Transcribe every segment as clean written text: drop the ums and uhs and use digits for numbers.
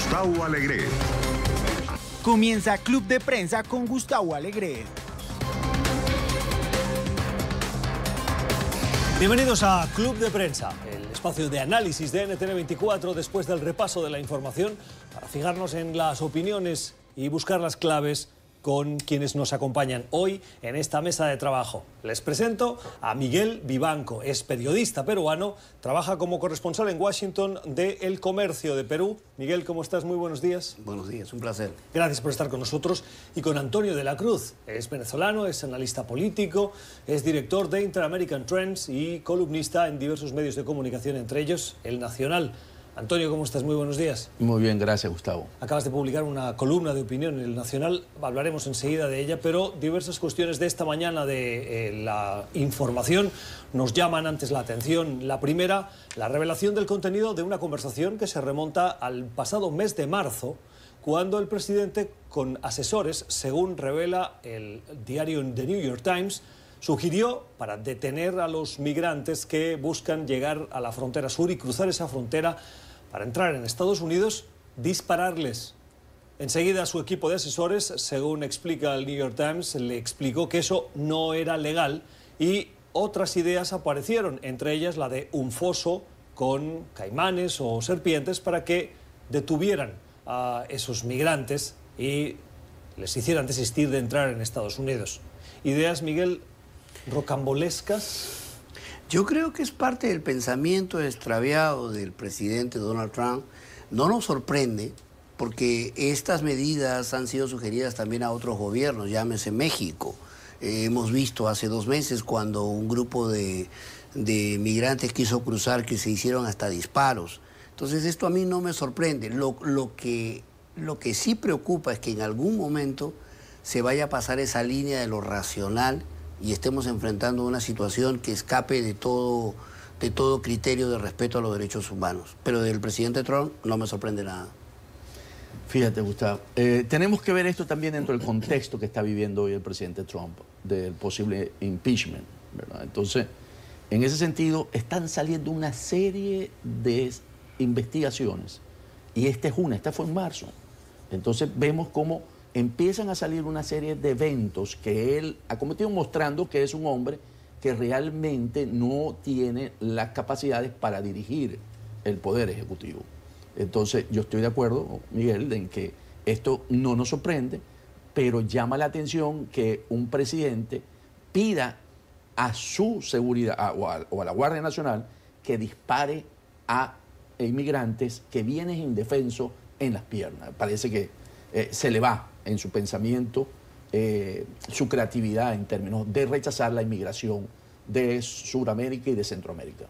Gustavo Alegret. Comienza Club de Prensa con Gustavo Alegret. Bienvenidos a Club de Prensa, el espacio de análisis de NTN24 después del repaso de la información para fijarnos en las opiniones y buscar las claves con quienes nos acompañan hoy en esta mesa de trabajo. Les presento a Miguel Vivanco, es periodista peruano, trabaja como corresponsal en Washington de El Comercio de Perú. Miguel, ¿cómo estás? Muy buenos días. Buenos días, un placer. Gracias por estar con nosotros. Y con Antonio de la Cruz, es venezolano, es analista político, es director de Inter-American Trends y columnista en diversos medios de comunicación, entre ellos El Nacional. Antonio, ¿cómo estás? Muy buenos días. Muy bien, gracias, Gustavo. Acabas de publicar una columna de opinión en El Nacional, hablaremos enseguida de ella, pero diversas cuestiones de esta mañana de la información nos llaman antes la atención. La primera, la revelación del contenido de una conversación que se remonta al pasado mes de marzo, cuando el presidente, con asesores, según revela el diario The New York Times, sugirió, para detener a los migrantes que buscan llegar a la frontera sur y cruzar esa frontera para entrar en Estados Unidos, dispararles. Enseguida su equipo de asesores, según explica el New York Times, le explicó que eso no era legal y otras ideas aparecieron, entre ellas la de un foso con caimanes o serpientes para que detuvieran a esos migrantes y les hicieran desistir de entrar en Estados Unidos. Ideas, Miguel, rocambolescas. Yo creo que es parte del pensamiento extraviado del presidente Donald Trump. No nos sorprende porque estas medidas han sido sugeridas también a otros gobiernos, llámese México. Hemos visto hace 2 meses cuando un grupo de migrantes quiso cruzar que se hicieron hasta disparos. Entonces esto a mí no me sorprende. Lo que sí preocupa es que en algún momento se vaya a pasar esa línea de lo racional y estemos enfrentando una situación que escape de todo criterio de respeto a los derechos humanos. Pero del presidente Trump no me sorprende nada. Fíjate, Gustavo, tenemos que ver esto también dentro del contexto que está viviendo hoy el presidente Trump, del posible impeachment, ¿verdad? Entonces, en ese sentido, están saliendo una serie de investigaciones, y esta fue en marzo. Entonces, vemos cómo empiezan a salir una serie de eventos que él ha cometido, mostrando que es un hombre que realmente no tiene las capacidades para dirigir el poder ejecutivo. Entonces, yo estoy de acuerdo, Miguel, en que esto no nos sorprende, pero llama la atención que un presidente pida a su seguridad o a la Guardia Nacional que dispare a inmigrantes que vienen indefensos en las piernas. Parece que se le va en su pensamiento su creatividad en términos de rechazar la inmigración de Sudamérica y de Centroamérica.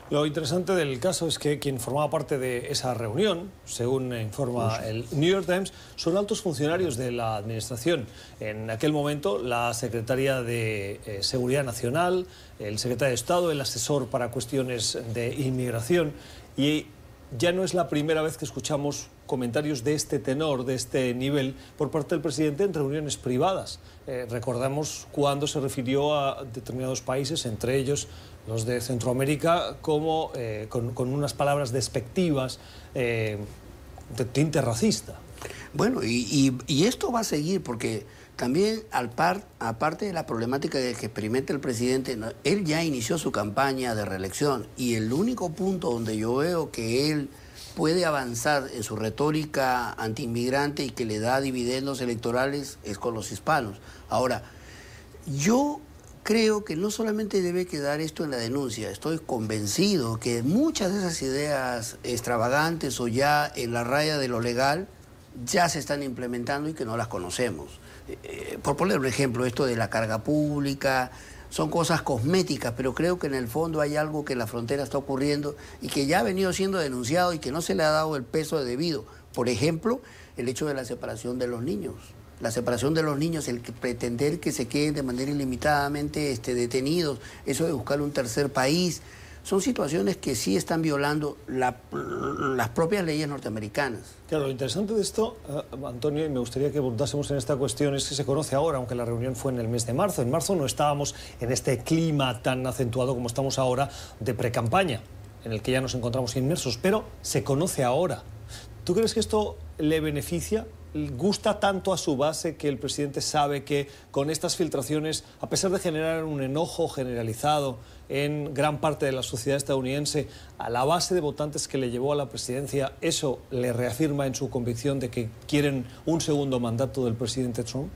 Lo interesante del caso es que quien formaba parte de esa reunión, según informa el New York Times, son altos funcionarios de la administración. En aquel momento, la secretaria de Seguridad Nacional, el secretario de Estado, el asesor para cuestiones de inmigración. Y ya no es la primera vez que escuchamos comentarios de este tenor, de este nivel, por parte del presidente en reuniones privadas. Recordamos cuando se refirió a determinados países, entre ellos los de Centroamérica, como con unas palabras despectivas de tinte racista. Bueno, y esto va a seguir porque también, aparte de la problemática que experimenta el presidente, él ya inició su campaña de reelección y el único punto donde yo veo que él puede avanzar en su retórica antiinmigrante y que le da dividendos electorales es con los hispanos. Ahora, yo creo que no solamente debe quedar esto en la denuncia, estoy convencido que muchas de esas ideas extravagantes o ya en la raya de lo legal ya se están implementando y que no las conocemos. Por poner un ejemplo, esto de la carga pública, son cosas cosméticas, pero creo que en el fondo hay algo que en la frontera está ocurriendo y que ya ha venido siendo denunciado y que no se le ha dado el peso debido. Por ejemplo, el hecho de la separación de los niños. La separación de los niños, el pretender que se queden de manera ilimitadamente detenidos, eso de buscar un tercer país, son situaciones que sí están violando las propias leyes norteamericanas. Claro, lo interesante de esto, Antonio, y me gustaría que abordásemos en esta cuestión, es que se conoce ahora, aunque la reunión fue en el mes de marzo. En marzo no estábamos en este clima tan acentuado como estamos ahora de precampaña, en el que ya nos encontramos inmersos, pero se conoce ahora. ¿Tú crees que esto le beneficia? ¿Gusta tanto a su base que el presidente sabe que con estas filtraciones, a pesar de generar un enojo generalizado en gran parte de la sociedad estadounidense, a la base de votantes que le llevó a la presidencia, eso le reafirma en su convicción de que quieren un segundo mandato del presidente Trump?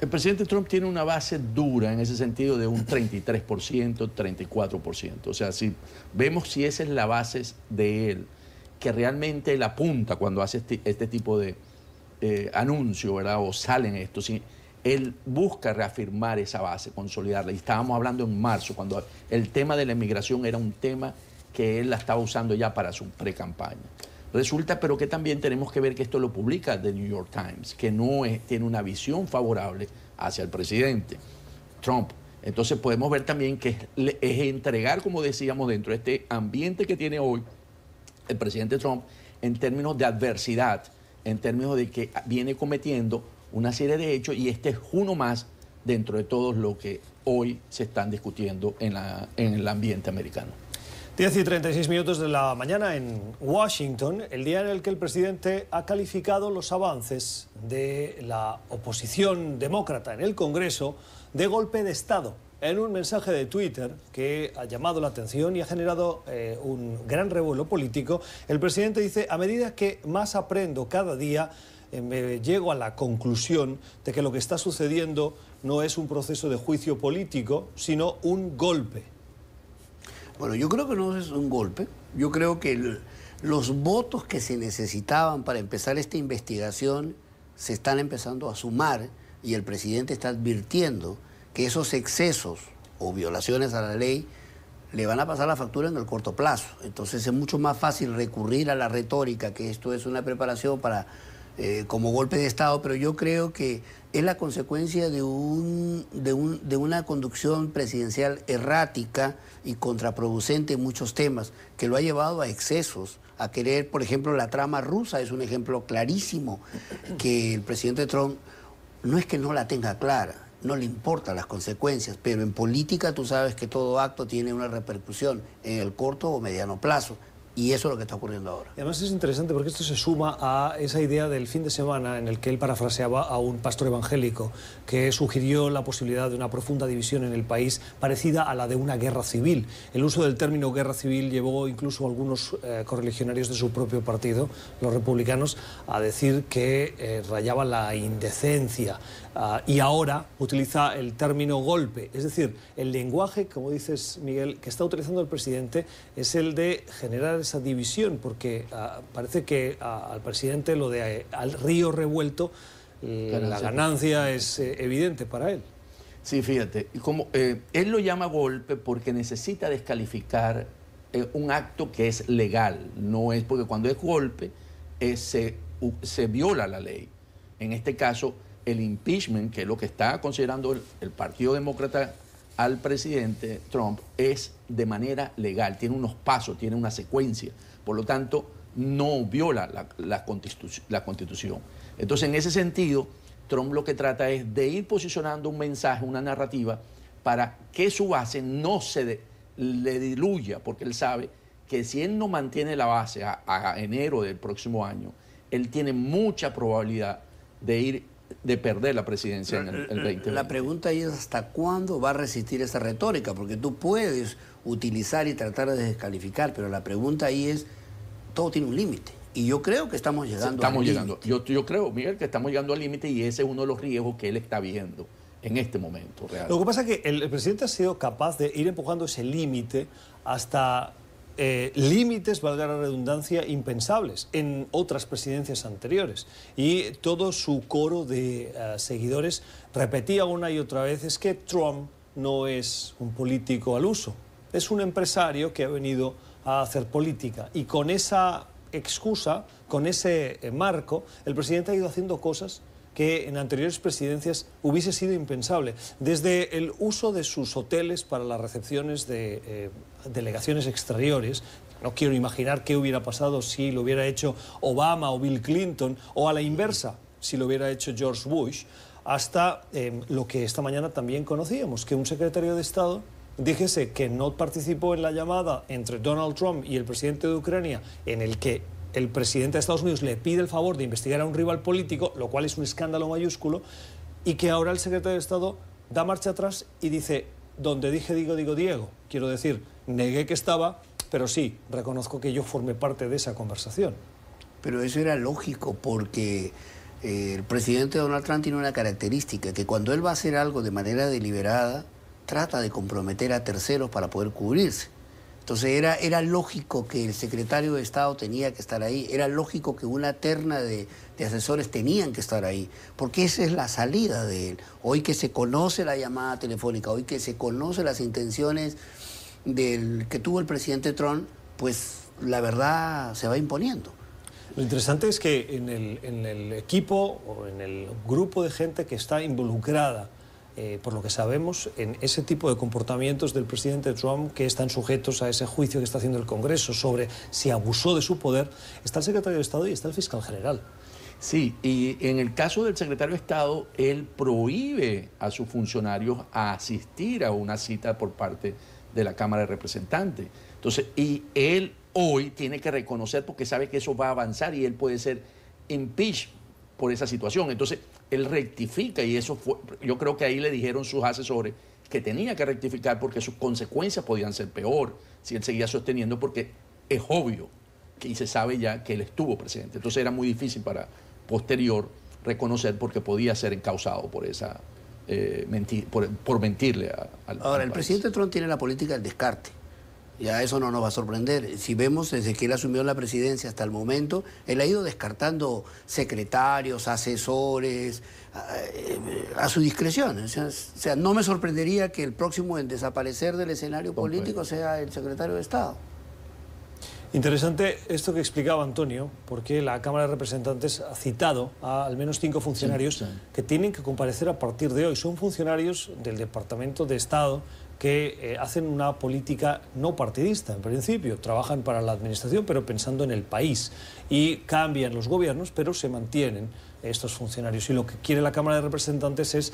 El presidente Trump tiene una base dura en ese sentido de un 33%, 34%. O sea, si vemos si esa es la base de él, que realmente él apunta cuando hace este tipo de anuncio, ¿verdad? O salen esto, ¿sí? Él busca reafirmar esa base, consolidarla. Y estábamos hablando en marzo, cuando el tema de la inmigración era un tema que él la estaba usando ya para su pre-campaña. Resulta, pero que también tenemos que ver que esto lo publica The New York Times, que no tiene una visión favorable hacia el presidente Trump. Entonces podemos ver también que es entregar, como decíamos, dentro de este ambiente que tiene hoy el presidente Trump, en términos de adversidad, en términos de que viene cometiendo una serie de hechos, y este es uno más dentro de todos lo que hoy se están discutiendo en el ambiente americano. 10:36 de la mañana en Washington, el día en el que el presidente ha calificado los avances de la oposición demócrata en el Congreso de golpe de Estado. En un mensaje de Twitter que ha llamado la atención y ha generado un gran revuelo político, el presidente dice: a medida que más aprendo cada día, me llego a la conclusión de que lo que está sucediendo no es un proceso de juicio político, sino un golpe. Bueno, yo creo que no es un golpe. Yo creo que los votos que se necesitaban para empezar esta investigación se están empezando a sumar, y el presidente está advirtiendo que esos excesos o violaciones a la ley le van a pasar la factura en el corto plazo. Entonces es mucho más fácil recurrir a la retórica, que esto es una preparación para como golpe de Estado, pero yo creo que es la consecuencia de una conducción presidencial errática y contraproducente en muchos temas, que lo ha llevado a excesos, a querer, por ejemplo, la trama rusa es un ejemplo clarísimo, que el presidente Trump no es que no la tenga clara, no le importan las consecuencias, pero en política tú sabes que todo acto tiene una repercusión en el corto o mediano plazo. Y eso es lo que está ocurriendo ahora. Y además es interesante porque esto se suma a esa idea del fin de semana en el que él parafraseaba a un pastor evangélico que sugirió la posibilidad de una profunda división en el país parecida a la de una guerra civil. El uso del término guerra civil llevó incluso a algunos correligionarios de su propio partido, los republicanos, a decir que rayaba la indecencia. Y ahora utiliza el término golpe. Es decir, el lenguaje, como dices, Miguel, que está utilizando el presidente es el de generar esa división, porque parece que al presidente lo de al río revuelto, la ganancia es evidente para él. Sí, fíjate, como, él lo llama golpe porque necesita descalificar un acto que es legal, no es porque cuando es golpe se viola la ley. En este caso, el impeachment, que es lo que está considerando el Partido Demócrata al presidente Trump, es de manera legal, tiene unos pasos, tiene una secuencia, por lo tanto no viola la Constitución. Entonces, en ese sentido, Trump lo que trata es de ir posicionando un mensaje, una narrativa, para que su base no se le diluya, porque él sabe que si él no mantiene la base a enero del próximo año, él tiene mucha probabilidad de perder la presidencia en el 2020. La pregunta ahí es ¿hasta cuándo va a resistir esa retórica? Porque tú puedes utilizar y tratar de descalificar, pero la pregunta ahí es, todo tiene un límite. Y yo creo que estamos llegando al límite. Yo creo, Miguel, que estamos llegando al límite, y ese es uno de los riesgos que él está viendo en este momento real. Lo que pasa es que el presidente ha sido capaz de ir empujando ese límite hasta límites, valga la redundancia, impensables en otras presidencias anteriores. Y todo su coro de seguidores repetía una y otra vez: es que Trump no es un político al uso, es un empresario que ha venido a hacer política. Y con esa excusa, con ese marco, el presidente ha ido haciendo cosas que en anteriores presidencias hubiese sido impensable. Desde el uso de sus hoteles para las recepciones de delegaciones exteriores. No quiero imaginar qué hubiera pasado si lo hubiera hecho Obama o Bill Clinton, o a la inversa, si lo hubiera hecho George Bush, hasta lo que esta mañana también conocíamos, que un secretario de Estado dijese que no participó en la llamada entre Donald Trump y el presidente de Ucrania, en el que el presidente de Estados Unidos le pide el favor de investigar a un rival político, lo cual es un escándalo mayúsculo, y que ahora el secretario de Estado da marcha atrás y dice, donde dije digo Diego. Quiero decir, negué que estaba, pero sí, reconozco que yo formé parte de esa conversación. Pero eso era lógico porque el presidente Donald Trump tiene una característica, que cuando él va a hacer algo de manera deliberada, trata de comprometer a terceros para poder cubrirse. Entonces era lógico que el secretario de Estado tenía que estar ahí, era lógico que una terna de asesores tenían que estar ahí, porque esa es la salida de él. Hoy que se conoce la llamada telefónica, hoy que se conoce las intenciones que tuvo el presidente Trump, pues la verdad se va imponiendo. Lo interesante es que en el equipo o en el grupo de gente que está involucrada, por lo que sabemos, en ese tipo de comportamientos del presidente Trump que están sujetos a ese juicio que está haciendo el Congreso sobre si abusó de su poder, está el secretario de Estado y está el fiscal general. Sí, y en el caso del secretario de Estado, él prohíbe a sus funcionarios a asistir a una cita por parte de la Cámara de Representantes. Entonces, y él hoy tiene que reconocer, porque sabe que eso va a avanzar y él puede ser impeached por esa situación. Entonces, él rectifica y eso fue, yo creo que ahí le dijeron sus asesores que tenía que rectificar porque sus consecuencias podían ser peor si él seguía sosteniendo, porque es obvio y se sabe ya que él estuvo presidente. Entonces era muy difícil para posterior reconocer porque podía ser encausado por esa por mentirle al Ahora, el país. presidente Trump tiene la política del descarte. Ya eso no nos va a sorprender. Si vemos desde que él asumió la presidencia hasta el momento, él ha ido descartando secretarios, asesores, a su discreción. O sea, no me sorprendería que el próximo en desaparecer del escenario político sea el secretario de Estado. Interesante esto que explicaba Antonio, porque la Cámara de Representantes ha citado a al menos 5 funcionarios que tienen que comparecer a partir de hoy. Son funcionarios del Departamento de Estado que hacen una política no partidista, en principio. Trabajan para la administración, pero pensando en el país. Y cambian los gobiernos, pero se mantienen estos funcionarios. Y lo que quiere la Cámara de Representantes es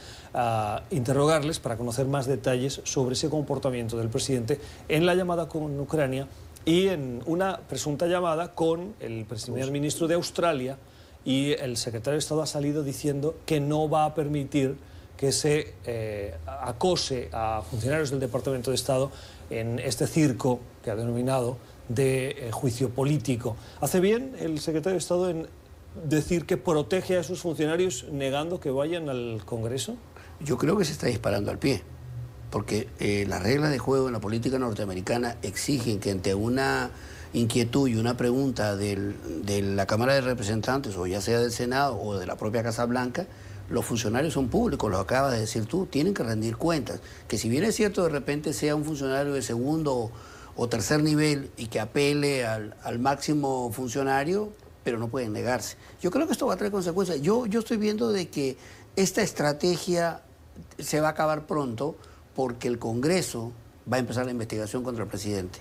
interrogarles para conocer más detalles sobre ese comportamiento del presidente en la llamada con Ucrania y en una presunta llamada con el primer ministro de Australia, y el secretario de Estado ha salido diciendo que no va a permitir que se acose a funcionarios del Departamento de Estado en este circo que ha denominado de juicio político. ¿Hace bien el secretario de Estado en decir que protege a sus funcionarios negando que vayan al Congreso? Yo creo que se está disparando al pie, porque las reglas de juego en la política norteamericana exigen que ante una inquietud y una pregunta de la Cámara de Representantes, o ya sea del Senado o de la propia Casa Blanca, los funcionarios son públicos, lo acabas de decir tú, tienen que rendir cuentas. Que si bien es cierto de repente sea un funcionario de segundo o tercer nivel y que apele al máximo funcionario, pero no pueden negarse. Yo creo que esto va a traer consecuencias. Yo estoy viendo de que esta estrategia se va a acabar pronto, porque el Congreso va a empezar la investigación contra el presidente.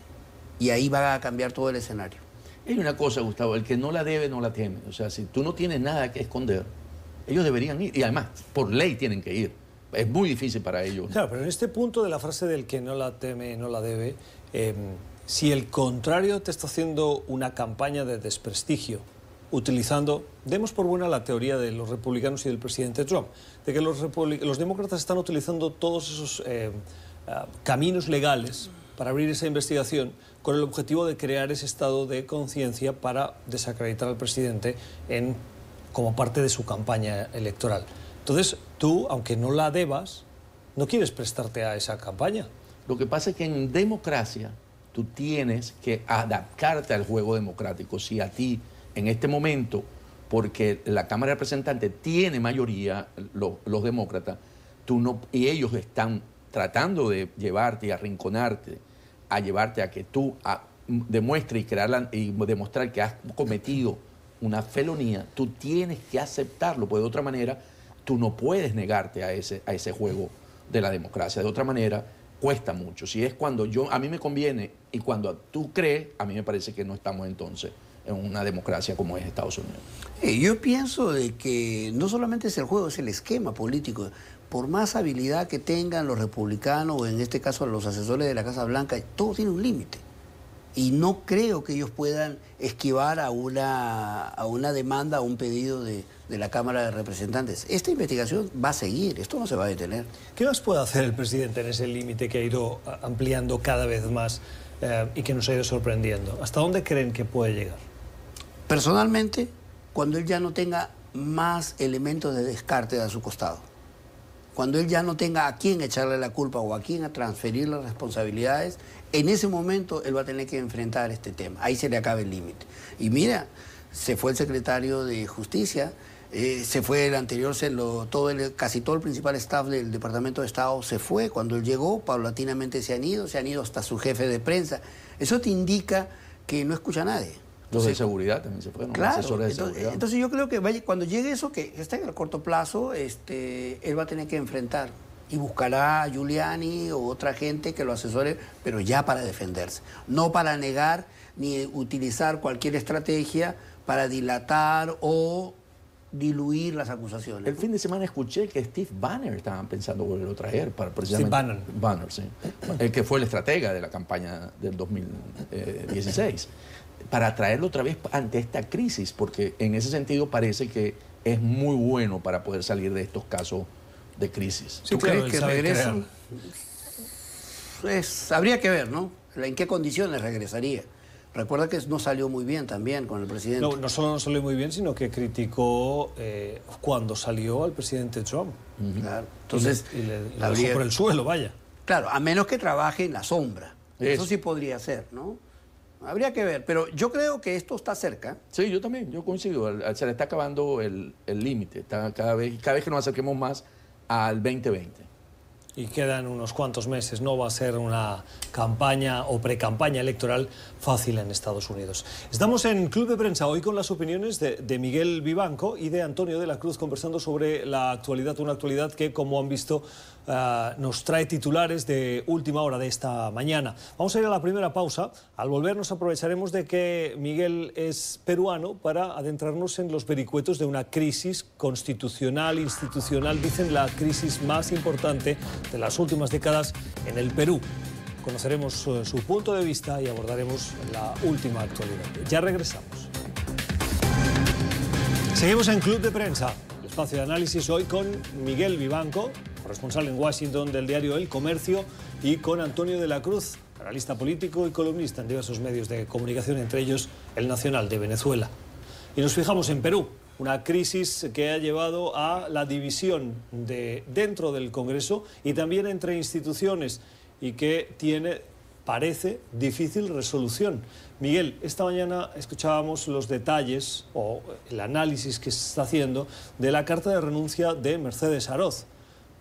Y ahí va a cambiar todo el escenario. Hay una cosa, Gustavo, el que no la debe, no la teme. O sea, si tú no tienes nada que esconder, ellos deberían ir. Y además, por ley tienen que ir. Es muy difícil para ellos. Claro, pero en este punto de la frase del que no la teme, no la debe, si el contrario te está haciendo una campaña de desprestigio, utilizando, demos por buena la teoría de los republicanos y del presidente Trump, de que los demócratas están utilizando todos esos caminos legales para abrir esa investigación con el objetivo de crear ese estado de conciencia para desacreditar al presidente como parte de su campaña electoral. Entonces, tú, aunque no la debas, no quieres prestarte a esa campaña. Lo que pasa es que en democracia tú tienes que adaptarte al juego democrático. Si a ti, en este momento, porque la Cámara de Representantes tiene mayoría, los demócratas, y ellos están tratando de llevarte y arrinconarte, a llevarte a que tú demuestres y demostrar que has cometido una felonía, tú tienes que aceptarlo, porque de otra manera tú no puedes negarte a ese juego de la democracia. De otra manera cuesta mucho. Si es cuando a mí me conviene y cuando tú crees, a mí me parece que no estamos entonces en una democracia como es Estados Unidos. Yo pienso de que no solamente es el juego, es el esquema político. Por más habilidad que tengan los republicanos, o en este caso los asesores de la Casa Blanca, todo tiene un límite. Y no creo que ellos puedan esquivar a una demanda, a un pedido de la Cámara de Representantes. Esta investigación va a seguir, esto no se va a detener. ¿Qué más puede hacer el presidente en ese límite que ha ido ampliando cada vez más y que nos ha ido sorprendiendo? ¿Hasta dónde creen que puede llegar? Personalmente, cuando él ya no tenga más elementos de descarte a su costado, cuando él ya no tenga a quién echarle la culpa o a quién a transferir las responsabilidades, en ese momento él va a tener que enfrentar este tema. Ahí se le acaba el límite. Y mira, se fue el secretario de Justicia, se fue el anterior, casi todo el principal staff del Departamento de Estado se fue. Cuando él llegó, paulatinamente se han ido hasta su jefe de prensa. Eso te indica que no escucha a nadie. Los de seguridad también se fueron, claro, asesores de seguridad. Entonces yo creo que cuando llegue eso, que está en el corto plazo, él va a tener que enfrentar y buscará a Giuliani o otra gente que lo asesore, pero ya para defenderse, no para negar ni utilizar cualquier estrategia para dilatar o diluir las acusaciones. El fin de semana escuché que Steve Bannon estaban pensando volverlo a traer para precisamente... Steve Bannon, sí. El que fue el estratega de la campaña del 2016. Para traerlo otra vez ante esta crisis, porque en ese sentido parece que es muy bueno para poder salir de estos casos de crisis. ¿Tú crees que regresan? Habría que ver, ¿no? ¿En qué condiciones regresaría? Recuerda que no salió muy bien también con el presidente. No solo no salió muy bien, sino que criticó cuando salió al presidente Trump. Claro. Entonces, y le dejó por el suelo, vaya. Claro, a menos que trabaje en la sombra. Eso sí podría ser, ¿no? Habría que ver, pero yo creo que esto está cerca. Sí, yo también, yo coincido. Se le está acabando el límite. Cada vez que nos acerquemos más al 2020. Y quedan unos cuantos meses, no va a ser una campaña o precampaña electoral fácil en Estados Unidos. Estamos en Club de Prensa hoy con las opiniones de Miguel Vivanco y de Antonio de la Cruz conversando sobre la actualidad, una actualidad que, como han visto, nos trae titulares de última hora de esta mañana. Vamos a ir a la primera pausa. Al volver nos aprovecharemos de que Miguel es peruano para adentrarnos en los vericuetos de una crisis constitucional, institucional, dicen la crisis más importante de las últimas décadas en el Perú. Conoceremos su punto de vista y abordaremos la última actualidad. Ya regresamos. Seguimos en Club de Prensa, el espacio de análisis hoy con Miguel Vivanco, corresponsal en Washington del diario El Comercio, y con Antonio de la Cruz, analista político y columnista en diversos medios de comunicación, entre ellos El Nacional de Venezuela. Y nos fijamos en Perú, una crisis que ha llevado a la división dentro del Congreso y también entre instituciones y que tiene, parece, difícil resolución. Miguel, esta mañana escuchábamos los detalles o el análisis que se está haciendo de la carta de renuncia de Mercedes Aroz,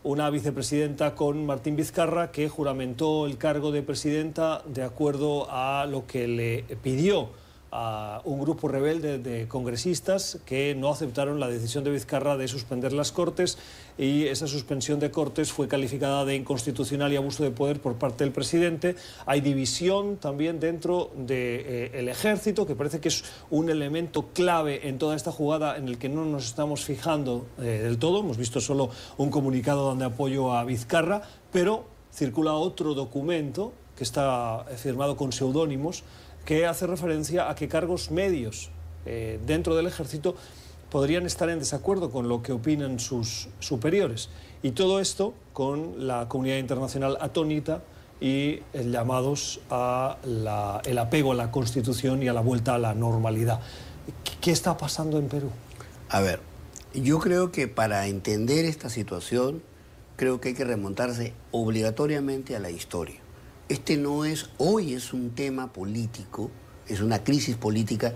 una vicepresidenta con Martín Vizcarra que juramentó el cargo de presidenta de acuerdo a lo que le pidió a un grupo rebelde de congresistas que no aceptaron la decisión de Vizcarra de suspender las Cortes, y esa suspensión de Cortes fue calificada de inconstitucional y abuso de poder por parte del presidente. Hay división también dentro del ejército, que parece que es un elemento clave en toda esta jugada en el que no nos estamos fijando del todo. Hemos visto solo un comunicado dando apoyo a Vizcarra, pero circula otro documento que está firmado con seudónimos que hace referencia a que cargos medios dentro del ejército podrían estar en desacuerdo con lo que opinan sus superiores. Y todo esto con la comunidad internacional atónita y llamados a el apego a la Constitución y a la vuelta a la normalidad. ¿Qué está pasando en Perú? A ver, yo creo que para entender esta situación, creo que hay que remontarse obligatoriamente a la historia. Hoy es un tema político, es una crisis política,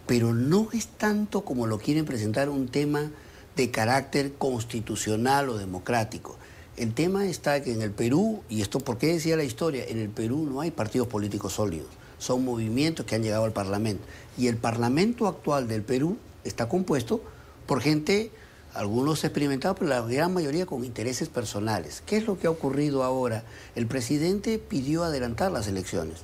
pero no es tanto como lo quieren presentar un tema de carácter constitucional o democrático. El tema está que en el Perú, y esto por qué decía la historia, en el Perú no hay partidos políticos sólidos, son movimientos que han llegado al Parlamento. Y el Parlamento actual del Perú está compuesto por gente, algunos experimentados, pero la gran mayoría con intereses personales. ¿Qué es lo que ha ocurrido ahora? El presidente pidió adelantar las elecciones.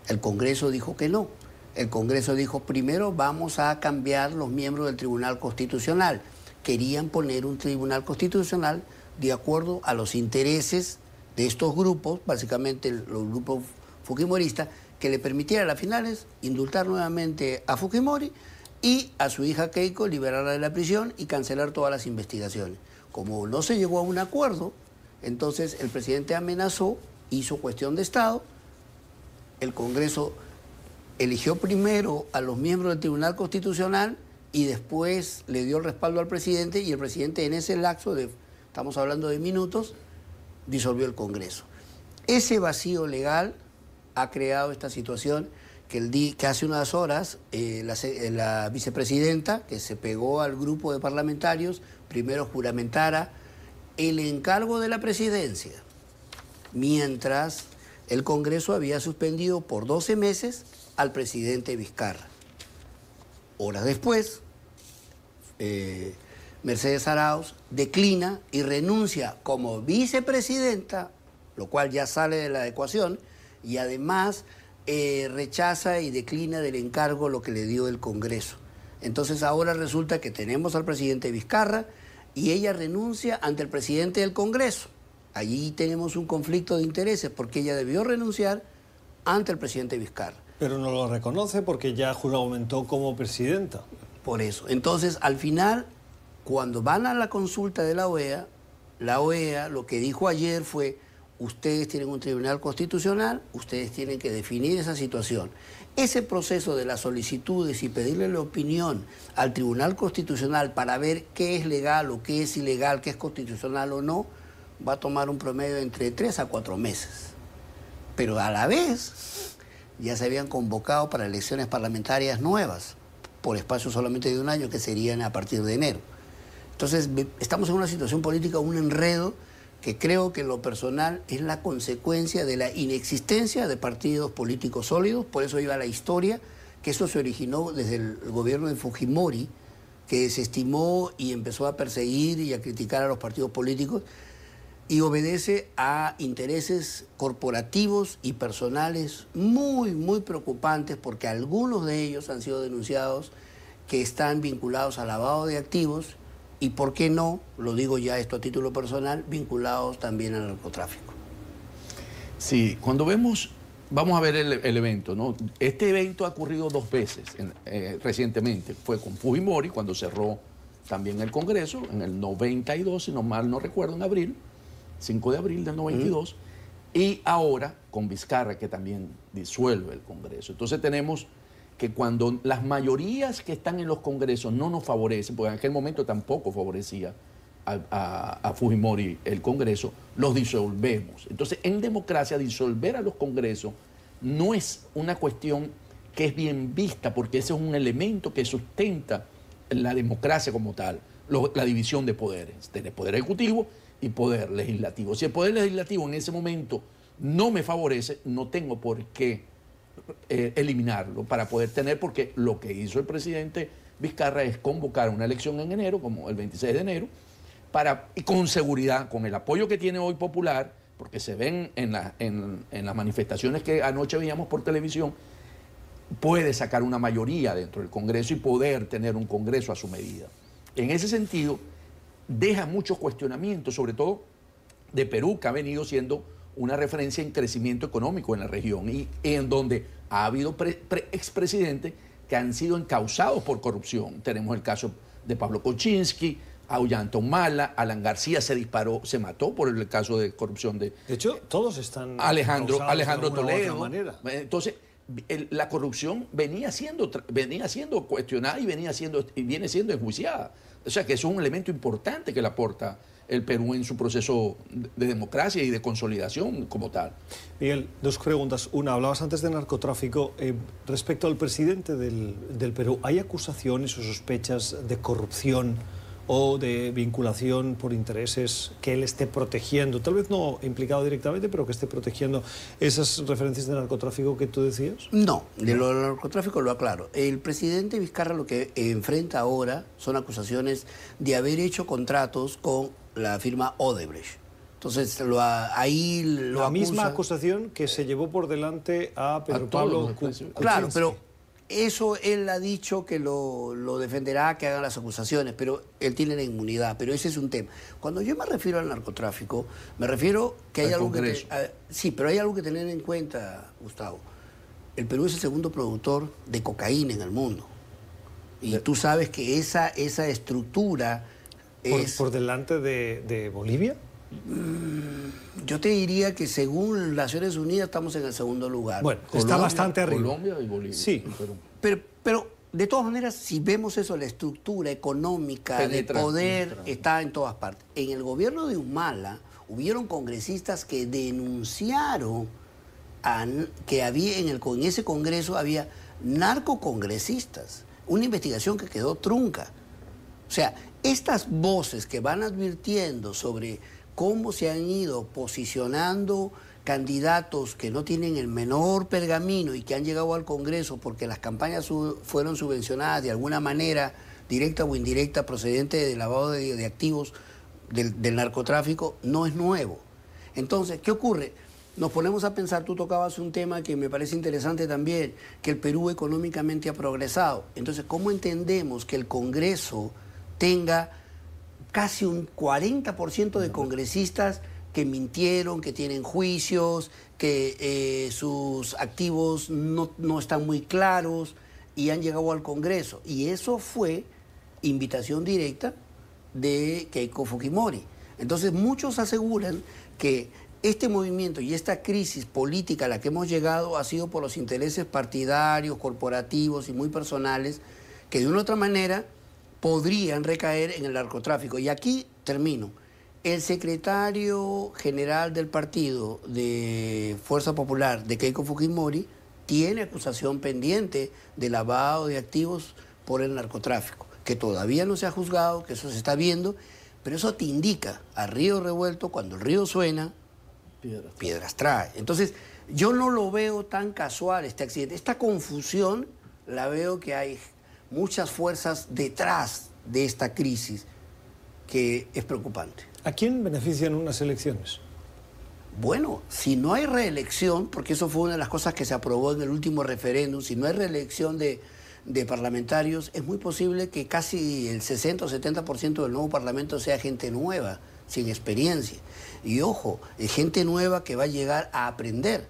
El Congreso dijo que no. El Congreso dijo, primero vamos a cambiar los miembros del Tribunal Constitucional. Querían poner un Tribunal Constitucional de acuerdo a los intereses de estos grupos, básicamente los grupos fujimoristas, que le permitiera a las finales indultar nuevamente a Fujimori y a su hija Keiko, liberarla de la prisión y cancelar todas las investigaciones. Como no se llegó a un acuerdo, entonces el presidente amenazó, hizo cuestión de Estado, el Congreso eligió primero a los miembros del Tribunal Constitucional y después le dio el respaldo al presidente, y el presidente en ese lapso de, estamos hablando de minutos, disolvió el Congreso. Ese vacío legal ha creado esta situación que hace unas horas la vicepresidenta, que se pegó al grupo de parlamentarios, primero juramentara el encargo de la presidencia, mientras el Congreso había suspendido por 12 meses al presidente Vizcarra. Horas después, Mercedes Arauz declina y renuncia como vicepresidenta, lo cual ya sale de la ecuación, y además rechaza y declina del encargo lo que le dio el Congreso. Entonces ahora resulta que tenemos al presidente Vizcarra y ella renuncia ante el presidente del Congreso. Allí tenemos un conflicto de intereses porque ella debió renunciar ante el presidente Vizcarra. Pero no lo reconoce porque ya juramentó como presidenta. Por eso. Entonces, al final, cuando van a la consulta de la OEA lo que dijo ayer fue: ustedes tienen un tribunal constitucional, ustedes tienen que definir esa situación. Ese proceso de las solicitudes y pedirle la opinión al Tribunal Constitucional para ver qué es legal o qué es ilegal, qué es constitucional o no, va a tomar un promedio de entre 3 a 4 meses. Pero a la vez ya se habían convocado para elecciones parlamentarias nuevas, por espacio solamente de un año, que serían a partir de enero. Entonces estamos en una situación política, un enredo, que creo que en lo personal es la consecuencia de la inexistencia de partidos políticos sólidos. Por eso iba la historia, que eso se originó desde el gobierno de Fujimori, que desestimó y empezó a perseguir y a criticar a los partidos políticos, y obedece a intereses corporativos y personales muy, muy preocupantes, porque algunos de ellos han sido denunciados que están vinculados al lavado de activos y, ¿por qué no?, lo digo ya esto a título personal, vinculados también al narcotráfico. Sí, cuando vamos a ver el evento, ¿no? Este evento ha ocurrido 2 veces recientemente. Fue con Fujimori, cuando cerró también el Congreso, en el 92, si no mal no recuerdo, en abril, 5 de abril del 92, y ahora con Vizcarra, que también disuelve el Congreso. Entonces tenemos que cuando las mayorías que están en los congresos no nos favorecen, porque en aquel momento tampoco favorecía a Fujimori el Congreso, los disolvemos. Entonces, en democracia, disolver a los congresos no es una cuestión que es bien vista, porque ese es un elemento que sustenta la democracia como tal, la división de poderes, de poder ejecutivo y poder legislativo. Si el poder legislativo en ese momento no me favorece, no tengo por qué eliminarlo para poder tener, porque lo que hizo el presidente Vizcarra es convocar una elección en enero, como el 26 de enero, y con seguridad, con el apoyo que tiene hoy popular, porque se ven en las manifestaciones que anoche veíamos por televisión, puede sacar una mayoría dentro del Congreso y poder tener un Congreso a su medida. En ese sentido, deja muchos cuestionamientos, sobre todo de Perú, que ha venido siendo una referencia en crecimiento económico en la región y en donde ha habido expresidentes que han sido encausados por corrupción. Tenemos el caso de Pablo Kuczynski, Ollanta Humala, Alan García se mató por el caso de corrupción de hecho, todos están Alejandro de Toledo. otra manera. Entonces, la corrupción venía siendo cuestionada y viene siendo enjuiciada. O sea que eso es un elemento importante que le aporta el Perú en su proceso de democracia y de consolidación como tal. Miguel, 2 preguntas. Una, hablabas antes de narcotráfico. Respecto al presidente del Perú, ¿hay acusaciones o sospechas de corrupción o de vinculación por intereses que él esté protegiendo? Tal vez no implicado directamente, pero que esté protegiendo esas referencias de narcotráfico que tú decías. No, de lo del narcotráfico lo aclaro. El presidente Vizcarra lo que enfrenta ahora son acusaciones de haber hecho contratos con la firma Odebrecht. Entonces, ahí lo la acusa. Misma acusación que se llevó por delante a Pedro Pablo Kuczynski. Claro, pero eso él ha dicho que lo defenderá, que hagan las acusaciones, pero él tiene la inmunidad, pero ese es un tema. Cuando yo me refiero al narcotráfico, me refiero que hay algo que... Sí, pero hay algo que tener en cuenta, Gustavo. el Perú es el segundo productor de cocaína en el mundo. Y tú sabes que esa estructura es... ¿Por delante de Bolivia? Yo te diría que según Naciones Unidas estamos en el segundo lugar. Bueno, está bastante arriba. Colombia y Bolivia. Sí. Pero de todas maneras, si vemos eso, la estructura económica de poder está en todas partes. En el gobierno de Humala hubieron congresistas que denunciaron que había en ese Congreso había narcocongresistas. Una investigación que quedó trunca. O sea, estas voces que van advirtiendo sobre cómo se han ido posicionando candidatos que no tienen el menor pergamino y que han llegado al Congreso porque las campañas fueron subvencionadas de alguna manera, directa o indirecta, procedente de lavado de activos del narcotráfico, no es nuevo. Entonces, ¿qué ocurre? Nos ponemos a pensar, tú tocabas un tema que me parece interesante también, que el Perú económicamente ha progresado. Entonces, ¿cómo entendemos que el Congreso tenga casi un 40% de congresistas que mintieron, que tienen juicios, que sus activos no están muy claros y han llegado al Congreso? Y eso fue invitación directa de Keiko Fujimori. Entonces, muchos aseguran que este movimiento y esta crisis política a la que hemos llegado ha sido por los intereses partidarios, corporativos y muy personales que de una u otra manera podrían recaer en el narcotráfico. Y aquí termino. El secretario general del partido de Fuerza Popular, de Keiko Fujimori, tiene acusación pendiente de lavado de activos por el narcotráfico, que todavía no se ha juzgado, que eso se está viendo, pero eso te indica a río revuelto, cuando el río suena, piedras trae. Entonces, yo no lo veo tan casual este accidente. Esta confusión la veo que hay muchas fuerzas detrás de esta crisis que es preocupante. ¿A quién benefician unas elecciones? Bueno, si no hay reelección, porque eso fue una de las cosas que se aprobó en el último referéndum, si no hay reelección de parlamentarios, es muy posible que casi el 60 o 70% del nuevo parlamento sea gente nueva, sin experiencia. Y ojo, es gente nueva que va a llegar a aprender.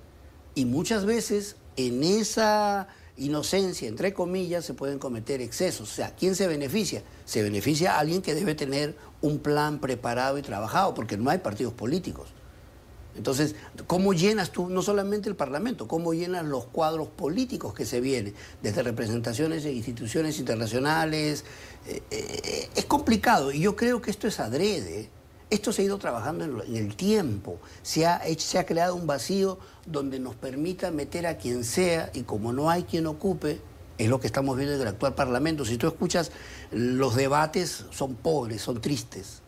Y muchas veces en esa inocencia, entre comillas, se pueden cometer excesos. O sea, ¿quién se beneficia? Se beneficia a alguien que debe tener un plan preparado y trabajado, porque no hay partidos políticos. Entonces, ¿cómo llenas tú no solamente el Parlamento, cómo llenas los cuadros políticos que se vienen, desde representaciones e instituciones internacionales? Es complicado y yo creo que esto es adrede. Esto se ha ido trabajando en el tiempo. Se ha creado un vacío donde nos permita meter a quien sea y como no hay quien ocupe, es lo que estamos viendo en el actual Parlamento. Si tú escuchas, los debates son pobres, son tristes.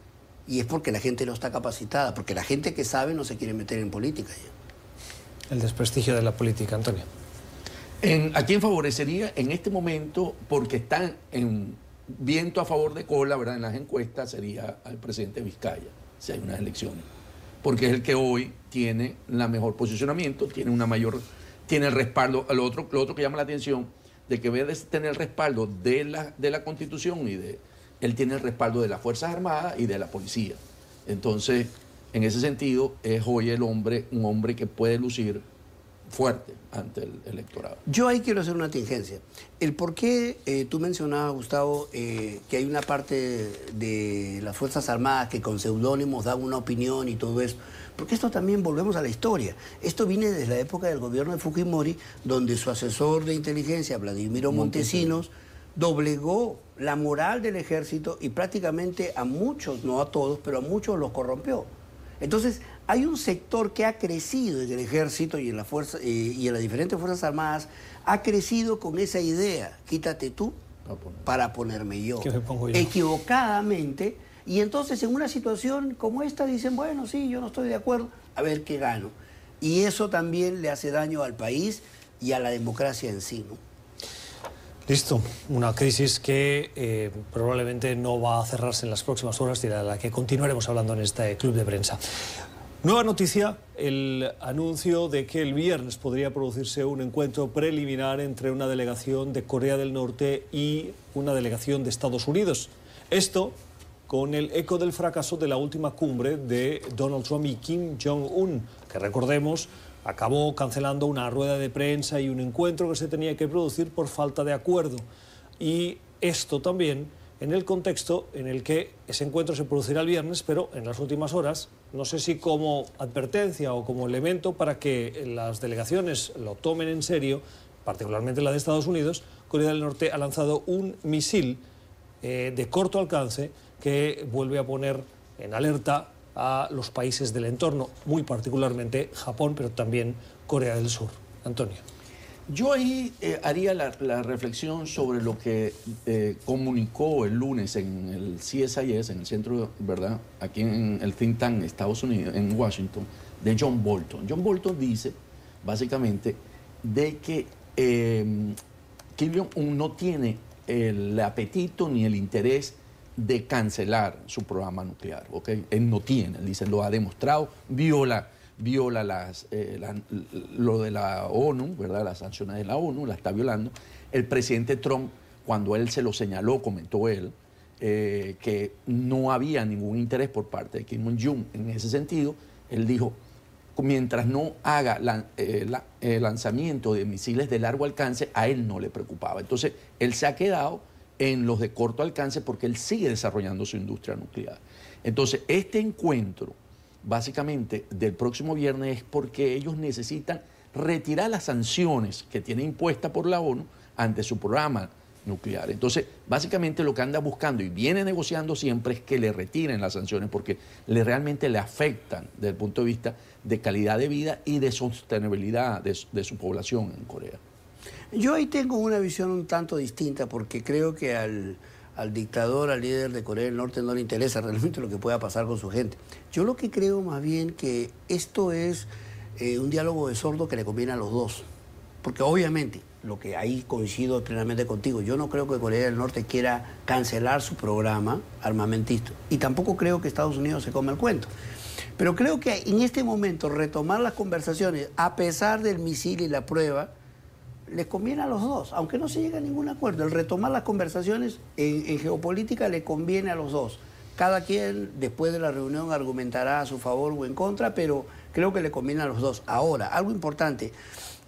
Y es porque la gente no está capacitada, porque la gente que sabe no se quiere meter en política ya. El desprestigio de la política, Antonio. ¿A quién favorecería en este momento? Porque están en viento a favor de Cola, ¿verdad? En las encuestas sería al presidente Vizcarra, si hay unas elecciones. Porque es el que hoy tiene la mejor posicionamiento, tiene el respaldo. Lo otro que llama la atención, de que en vez de tener el respaldo de la Constitución él tiene el respaldo de las Fuerzas Armadas y de la policía. Entonces, en ese sentido, es hoy un hombre que puede lucir fuerte ante el electorado. Yo ahí quiero hacer una tingencia. El por qué tú mencionabas, Gustavo, que hay una parte de las Fuerzas Armadas que con seudónimos dan una opinión y todo eso. Porque esto también, volvemos a la historia. Esto viene desde la época del gobierno de Fujimori, donde su asesor de inteligencia, Vladimiro Montesinos, doblegó la moral del ejército y prácticamente a muchos, no a todos, pero a muchos los corrompió. Entonces, hay un sector que ha crecido en el ejército y en las diferentes fuerzas armadas, ha crecido con esa idea, quítate tú para ponerme yo. ¿Qué me pongo yo? Equivocadamente, y entonces en una situación como esta dicen, bueno, sí, yo no estoy de acuerdo, a ver qué gano. Y eso también le hace daño al país y a la democracia en sí, ¿no? Listo, una crisis que probablemente no va a cerrarse en las próximas horas y de la que continuaremos hablando en este club de prensa. Nueva noticia, el anuncio de que el viernes podría producirse un encuentro preliminar entre una delegación de Corea del Norte y una delegación de Estados Unidos. Esto con el eco del fracaso de la última cumbre de Donald Trump y Kim Jong-un, que recordemos acabó cancelando una rueda de prensa y un encuentro que se tenía que producir por falta de acuerdo. Y esto también en el contexto en el que ese encuentro se producirá el viernes, pero en las últimas horas, no sé si como advertencia o como elemento para que las delegaciones lo tomen en serio, particularmente la de Estados Unidos, Corea del Norte ha lanzado un misil de corto alcance que vuelve a poner en alerta a los países del entorno, muy particularmente Japón, pero también Corea del Sur. Antonio. Yo ahí haría la reflexión sobre lo que comunicó el lunes en el CSIS, en el centro, ¿verdad?, aquí en el think tank de Estados Unidos, en Washington, de John Bolton. John Bolton dice, básicamente, de que Kim Jong-un no tiene el apetito ni el interés de cancelar su programa nuclear, ¿ok? Él no tiene, él dice, lo ha demostrado, viola lo de la ONU, ¿verdad?, las sanciones de la ONU, la está violando. El presidente Trump, cuando él se lo señaló, comentó él, que no había ningún interés por parte de Kim Jong-un en ese sentido. Él dijo, mientras no haga el lanzamiento de misiles de largo alcance, a él no le preocupaba. Entonces, él se ha quedado en los de corto alcance porque él sigue desarrollando su industria nuclear. Entonces, este encuentro, básicamente, del próximo viernes es porque ellos necesitan retirar las sanciones que tiene impuestas por la ONU ante su programa nuclear. Entonces, básicamente lo que anda buscando y viene negociando siempre es que le retiren las sanciones porque realmente le afectan desde el punto de vista de calidad de vida y de sostenibilidad de su población en Corea. Yo ahí tengo una visión un tanto distinta porque creo que al dictador, al líder de Corea del Norte no le interesa realmente lo que pueda pasar con su gente. Yo lo que creo más bien que esto es un diálogo de sordo que le conviene a los dos. Porque obviamente, lo que ahí coincido plenamente contigo, yo no creo que Corea del Norte quiera cancelar su programa armamentista. Y tampoco creo que Estados Unidos se coma el cuento. Pero creo que en este momento retomar las conversaciones, a pesar del misil y la prueba, les conviene a los dos, aunque no se llegue a ningún acuerdo. El retomar las conversaciones en geopolítica le conviene a los dos. Cada quien, después de la reunión, argumentará a su favor o en contra, pero creo que le conviene a los dos. Ahora, algo importante,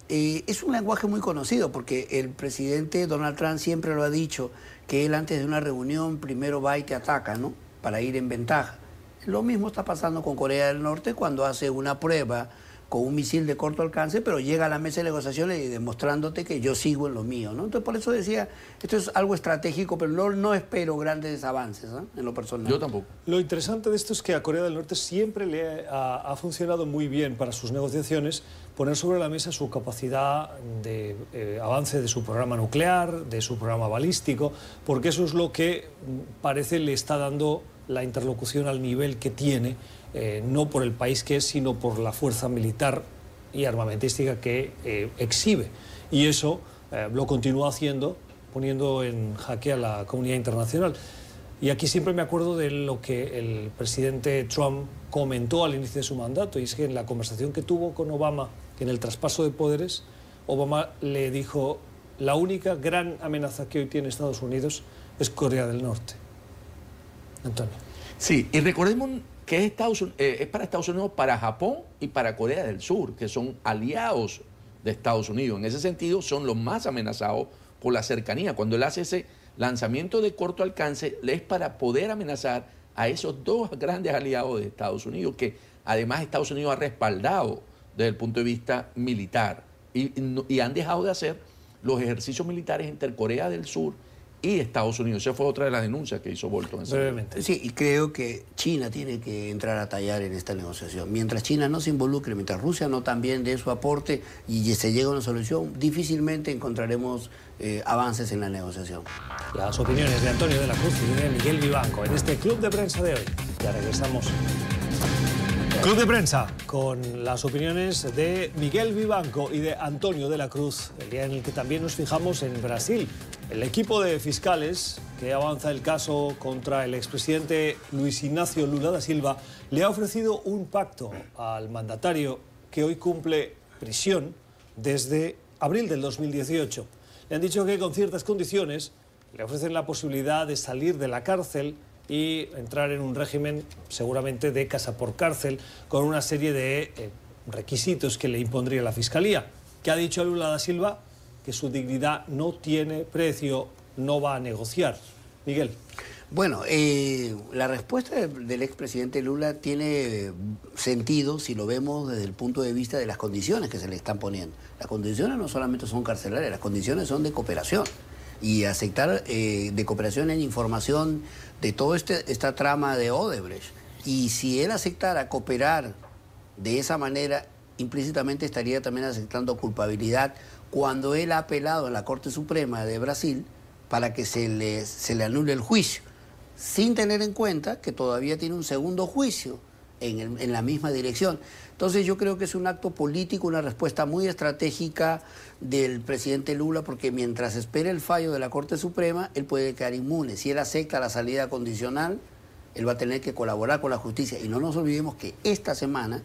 es un lenguaje muy conocido, porque el presidente Donald Trump siempre lo ha dicho, que él antes de una reunión primero va y te ataca, ¿no?, para ir en ventaja. Lo mismo está pasando con Corea del Norte cuando hace una prueba con un misil de corto alcance, pero llega a la mesa de negociaciones y demostrándote que yo sigo en lo mío, ¿no? Entonces, por eso decía, esto es algo estratégico, pero no espero grandes avances, ¿eh?, en lo personal. Yo tampoco. Lo interesante de esto es que a Corea del Norte siempre le ha funcionado muy bien para sus negociaciones poner sobre la mesa su capacidad de avance de su programa nuclear, de su programa balístico, porque eso es lo que parece le está dando la interlocución al nivel que tiene, no por el país que es, sino por la fuerza militar y armamentística que exhibe. Y eso lo continúa haciendo, poniendo en jaque a la comunidad internacional. Y aquí siempre me acuerdo de lo que el presidente Trump comentó al inicio de su mandato, y es que en la conversación que tuvo con Obama en el traspaso de poderes, Obama le dijo, la única gran amenaza que hoy tiene Estados Unidos es Corea del Norte. Antonio. Sí, y recordemos que es para Estados Unidos, para Japón y para Corea del Sur, que son aliados de Estados Unidos. En ese sentido, son los más amenazados por la cercanía. Cuando él hace ese lanzamiento de corto alcance, es para poder amenazar a esos dos grandes aliados de Estados Unidos, que además Estados Unidos ha respaldado desde el punto de vista militar. Y han dejado de hacer los ejercicios militares entre Corea del Sur y Estados Unidos. Esa fue otra de las denuncias que hizo Bolton. Brevemente. Sí, y creo que China tiene que entrar a tallar en esta negociación. Mientras China no se involucre, mientras Rusia no también dé su aporte y se llegue a una solución, difícilmente encontraremos avances en la negociación. Las opiniones de Antonio de la Cruz y de Miguel Vivanco en este Club de Prensa de hoy. Ya regresamos. Club de Prensa con las opiniones de Miguel Vivanco y de Antonio de la Cruz, el día en el que también nos fijamos en Brasil. El equipo de fiscales que avanza el caso contra el expresidente Luis Ignacio Lula da Silva le ha ofrecido un pacto al mandatario que hoy cumple prisión desde abril del 2018. Le han dicho que con ciertas condiciones le ofrecen la posibilidad de salir de la cárcel y entrar en un régimen seguramente de casa por cárcel con una serie de requisitos que le impondría la Fiscalía. ¿Qué ha dicho Lula da Silva? Que su dignidad no tiene precio, no va a negociar. Miguel. Bueno, la respuesta del expresidente Lula tiene sentido si lo vemos desde el punto de vista de las condiciones que se le están poniendo. Las condiciones no solamente son carcelarias, las condiciones son de cooperación. Y aceptar de cooperación en información de toda esta trama de Odebrecht. Y si él aceptara cooperar de esa manera, implícitamente estaría también aceptando culpabilidad cuando él ha apelado a la Corte Suprema de Brasil para que se le anule el juicio, sin tener en cuenta que todavía tiene un segundo juicio en la misma dirección. Entonces yo creo que es un acto político, una respuesta muy estratégica del presidente Lula, porque mientras espera el fallo de la Corte Suprema, él puede quedar inmune. Si él acepta la salida condicional, él va a tener que colaborar con la justicia. Y no nos olvidemos que esta semana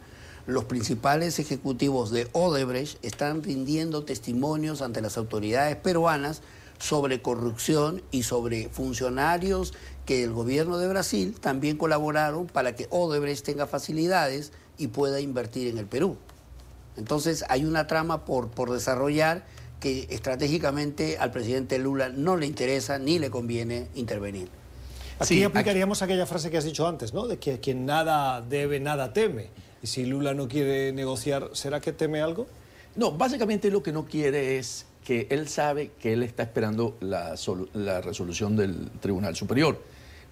los principales ejecutivos de Odebrecht están rindiendo testimonios ante las autoridades peruanas sobre corrupción y sobre funcionarios que el gobierno de Brasil también colaboraron para que Odebrecht tenga facilidades y pueda invertir en el Perú. Entonces hay una trama por desarrollar que estratégicamente al presidente Lula no le interesa ni le conviene intervenir. Aquí aplicaríamos aquella frase que has dicho antes, ¿no? De que quien nada debe, nada teme. Y si Lula no quiere negociar, ¿será que teme algo? No, básicamente lo que no quiere es que él sabe que él está esperando la resolución del Tribunal Superior,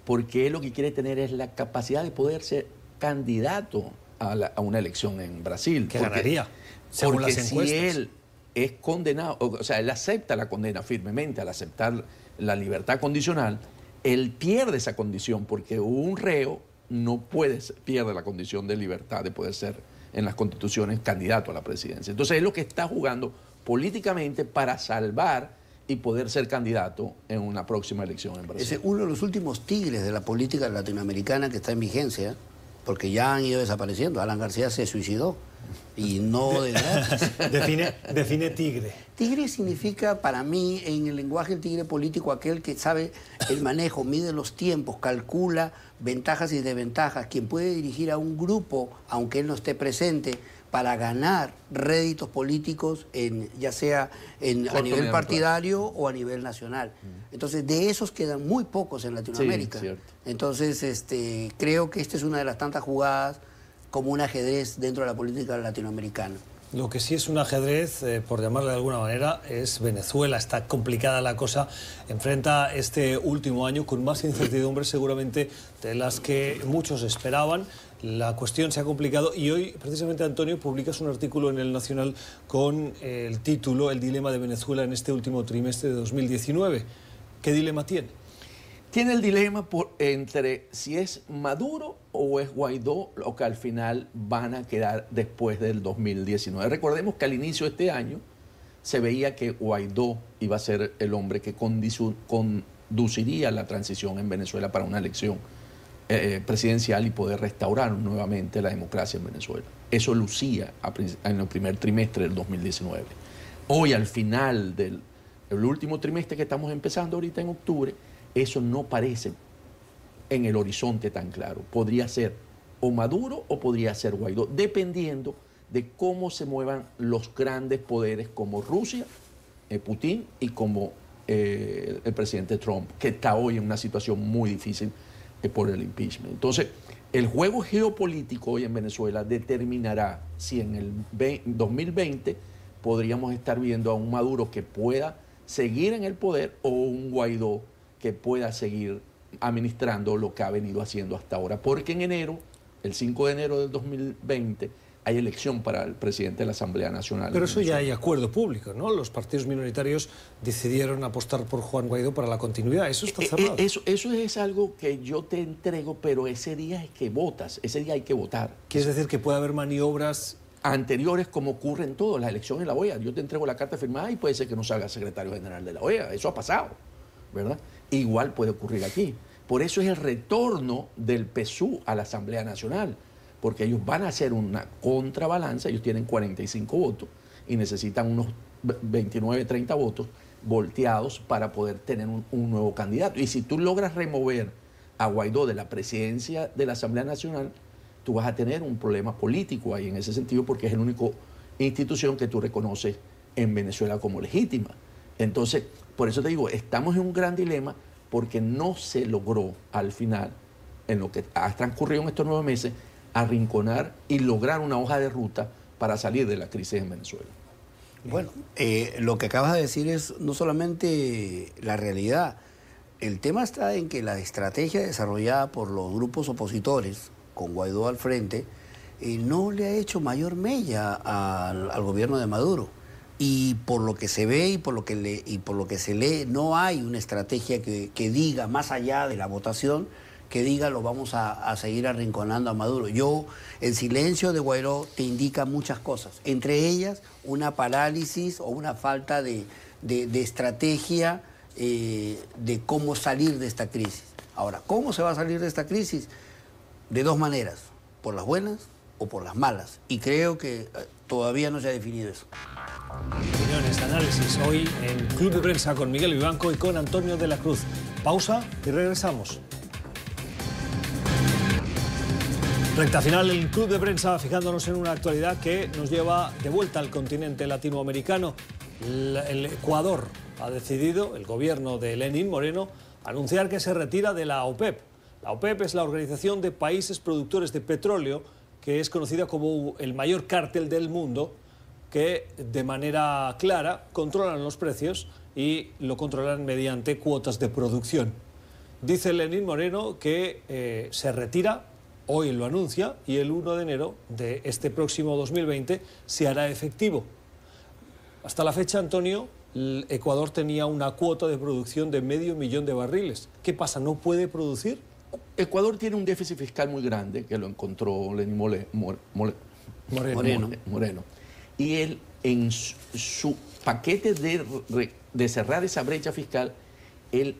porque él lo que quiere tener es la capacidad de poder ser candidato a una elección en Brasil. Que ganaría, según las encuestas. Si él es condenado, o sea, él acepta la condena firmemente al aceptar la libertad condicional, él pierde esa condición, porque un reo no pierde la condición de libertad de poder ser en las constituciones candidato a la presidencia. Entonces es lo que está jugando políticamente para salvar y poder ser candidato en una próxima elección en Brasil. Es uno de los últimos tigres de la política latinoamericana que está en vigencia, porque ya han ido desapareciendo. Alan García se suicidó y no de gratis. Define tigre. Tigre significa para mí, en el lenguaje del tigre político, aquel que sabe el manejo, mide los tiempos, calcula ventajas y desventajas, quien puede dirigir a un grupo, aunque él no esté presente, para ganar réditos políticos, ya sea a nivel partidario o a nivel nacional. Entonces, de esos quedan muy pocos en Latinoamérica. Sí, cierto. Entonces, creo que esta es una de las tantas jugadas como un ajedrez dentro de la política latinoamericana. Lo que sí es un ajedrez, por llamarle de alguna manera, es Venezuela. Está complicada la cosa. Enfrenta este último año con más incertidumbres seguramente de las que muchos esperaban. La cuestión se ha complicado y hoy, precisamente, Antonio, publicas un artículo en El Nacional con el título El dilema de Venezuela en este último trimestre de 2019. ¿Qué dilema tiene? Tiene el dilema entre si es Maduro o es Guaidó lo que al final van a quedar después del 2019. Recordemos que al inicio de este año se veía que Guaidó iba a ser el hombre que conduciría la transición en Venezuela para una elección presidencial y poder restaurar nuevamente la democracia en Venezuela. Eso lucía en el primer trimestre del 2019. Hoy, al final del último trimestre que estamos empezando ahorita en octubre, eso no parece en el horizonte tan claro. Podría ser o Maduro o podría ser Guaidó, dependiendo de cómo se muevan los grandes poderes como Rusia, Putin, y como el presidente Trump, que está hoy en una situación muy difícil por el impeachment. Entonces, el juego geopolítico hoy en Venezuela determinará si en el 2020 podríamos estar viendo a un Maduro que pueda seguir en el poder o un Guaidó que pueda seguir administrando lo que ha venido haciendo hasta ahora. Porque en enero, el 5 de enero del 2020, hay elección para el presidente de la Asamblea Nacional. Pero eso ya hay acuerdo público, ¿no? Los partidos minoritarios decidieron apostar por Juan Guaidó para la continuidad. Eso está cerrado. Eso es algo que yo te entrego, pero ese día es que votas, ese día hay que votar. ¿Quieres decir que puede haber maniobras anteriores como ocurre en todo, la elección en la OEA? Yo te entrego la carta firmada y puede ser que no salga secretario general de la OEA. Eso ha pasado, ¿verdad? Igual puede ocurrir aquí. Por eso es el retorno del PSUV a la Asamblea Nacional, porque ellos van a hacer una contrabalanza, ellos tienen 45 votos y necesitan unos 29, 30 votos volteados para poder tener un nuevo candidato. Y si tú logras remover a Guaidó de la presidencia de la Asamblea Nacional, tú vas a tener un problema político ahí en ese sentido, porque es la única institución que tú reconoces en Venezuela como legítima. Entonces, por eso te digo, estamos en un gran dilema porque no se logró al final, en lo que ha transcurrido en estos 9 meses, arrinconar y lograr una hoja de ruta para salir de la crisis en Venezuela. Bueno, lo que acabas de decir es no solamente la realidad. El tema está en que la estrategia desarrollada por los grupos opositores, con Guaidó al frente, no le ha hecho mayor mella al gobierno de Maduro. Y por lo que se ve y por lo que se lee, no hay una estrategia que diga, más allá de la votación, que diga lo vamos a seguir arrinconando a Maduro. El silencio de Guaidó te indica muchas cosas, entre ellas una parálisis o una falta de estrategia de cómo salir de esta crisis. Ahora, ¿cómo se va a salir de esta crisis? De 2 maneras, por las buenas o por las malas. Y creo que todavía no se ha definido eso. Opiniones, análisis, hoy en Club de Prensa con Miguel Vivanco y con Antonio de la Cruz. Pausa y regresamos. Recta final el Club de Prensa, fijándonos en una actualidad que nos lleva de vuelta al continente latinoamericano. El Ecuador ha decidido, el gobierno de Lenín Moreno, anunciar que se retira de la OPEP. La OPEP es la Organización de Países Productores de Petróleo, que es conocida como el mayor cártel del mundo, que de manera clara controlan los precios y lo controlan mediante cuotas de producción. Dice Lenín Moreno que se retira, hoy lo anuncia, y el 1 de enero de este próximo 2020 se hará efectivo. Hasta la fecha, Antonio, el Ecuador tenía una cuota de producción de 500.000 de barriles. ¿Qué pasa? ¿No puede producir? Ecuador tiene un déficit fiscal muy grande, que lo encontró Lenín Moreno. Y él, en su paquete de cerrar esa brecha fiscal, el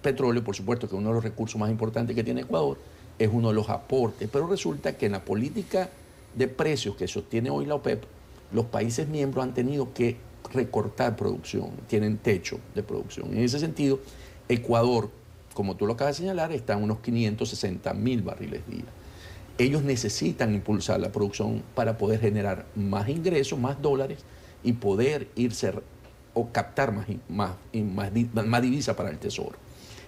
petróleo, por supuesto, que es uno de los recursos más importantes que tiene Ecuador, es uno de los aportes. Pero resulta que en la política de precios que sostiene hoy la OPEP, los países miembros han tenido que recortar producción, tienen techo de producción. En ese sentido, Ecuador, como tú lo acabas de señalar, está en unos 560.000 barriles día. Ellos necesitan impulsar la producción para poder generar más ingresos, más dólares y poder irse o captar más divisa para el tesoro.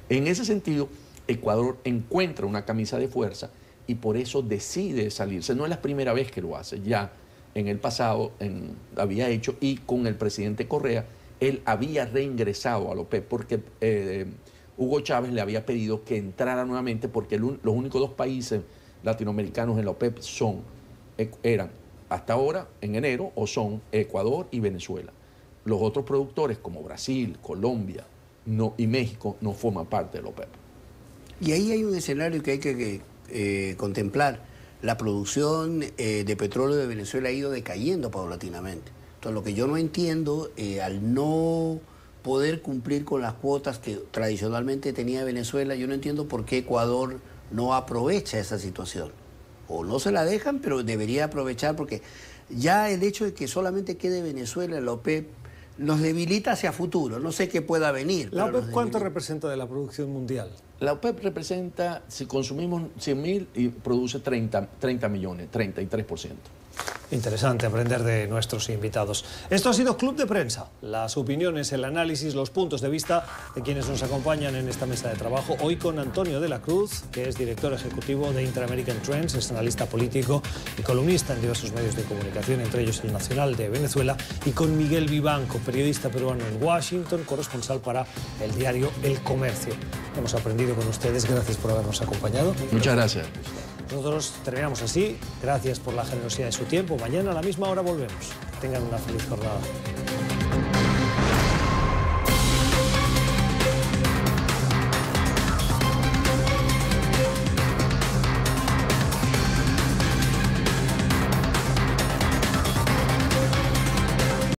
En ese sentido, Ecuador encuentra una camisa de fuerza y por eso decide salirse. No es la primera vez que lo hace, ya en el pasado había hecho, y con el presidente Correa, él había reingresado a la OPEP porque Hugo Chávez le había pedido que entrara nuevamente porque los únicos 2 países latinoamericanos en la OPEP eran hasta ahora, en enero, o son Ecuador y Venezuela. Los otros productores como Brasil, Colombia y México no forman parte de la OPEP. Y ahí hay un escenario que hay que contemplar. La producción de petróleo de Venezuela ha ido decayendo paulatinamente. Entonces, lo que yo no entiendo, al no poder cumplir con las cuotas que tradicionalmente tenía Venezuela, yo no entiendo por qué Ecuador no aprovecha esa situación. O no se la dejan, pero debería aprovechar, porque ya el hecho de que solamente quede Venezuela en la OPEP nos debilita hacia futuro. No sé qué pueda venir. ¿La OPEP cuánto representa de la producción mundial? La OPEP representa, si consumimos 100.000, y produce 30 millones, 33%. Interesante aprender de nuestros invitados. Esto ha sido Club de Prensa. Las opiniones, el análisis, los puntos de vista de quienes nos acompañan en esta mesa de trabajo. Hoy con Antonio de la Cruz, que es director ejecutivo de Inter-American Trends, es analista político y columnista en diversos medios de comunicación, entre ellos el Nacional de Venezuela, y con Miguel Vivanco, periodista peruano en Washington, corresponsal para el diario El Comercio. Hemos aprendido con ustedes, gracias por habernos acompañado. Muchas gracias. Nosotros terminamos así. Gracias por la generosidad de su tiempo. Mañana a la misma hora volvemos. Que tengan una feliz jornada.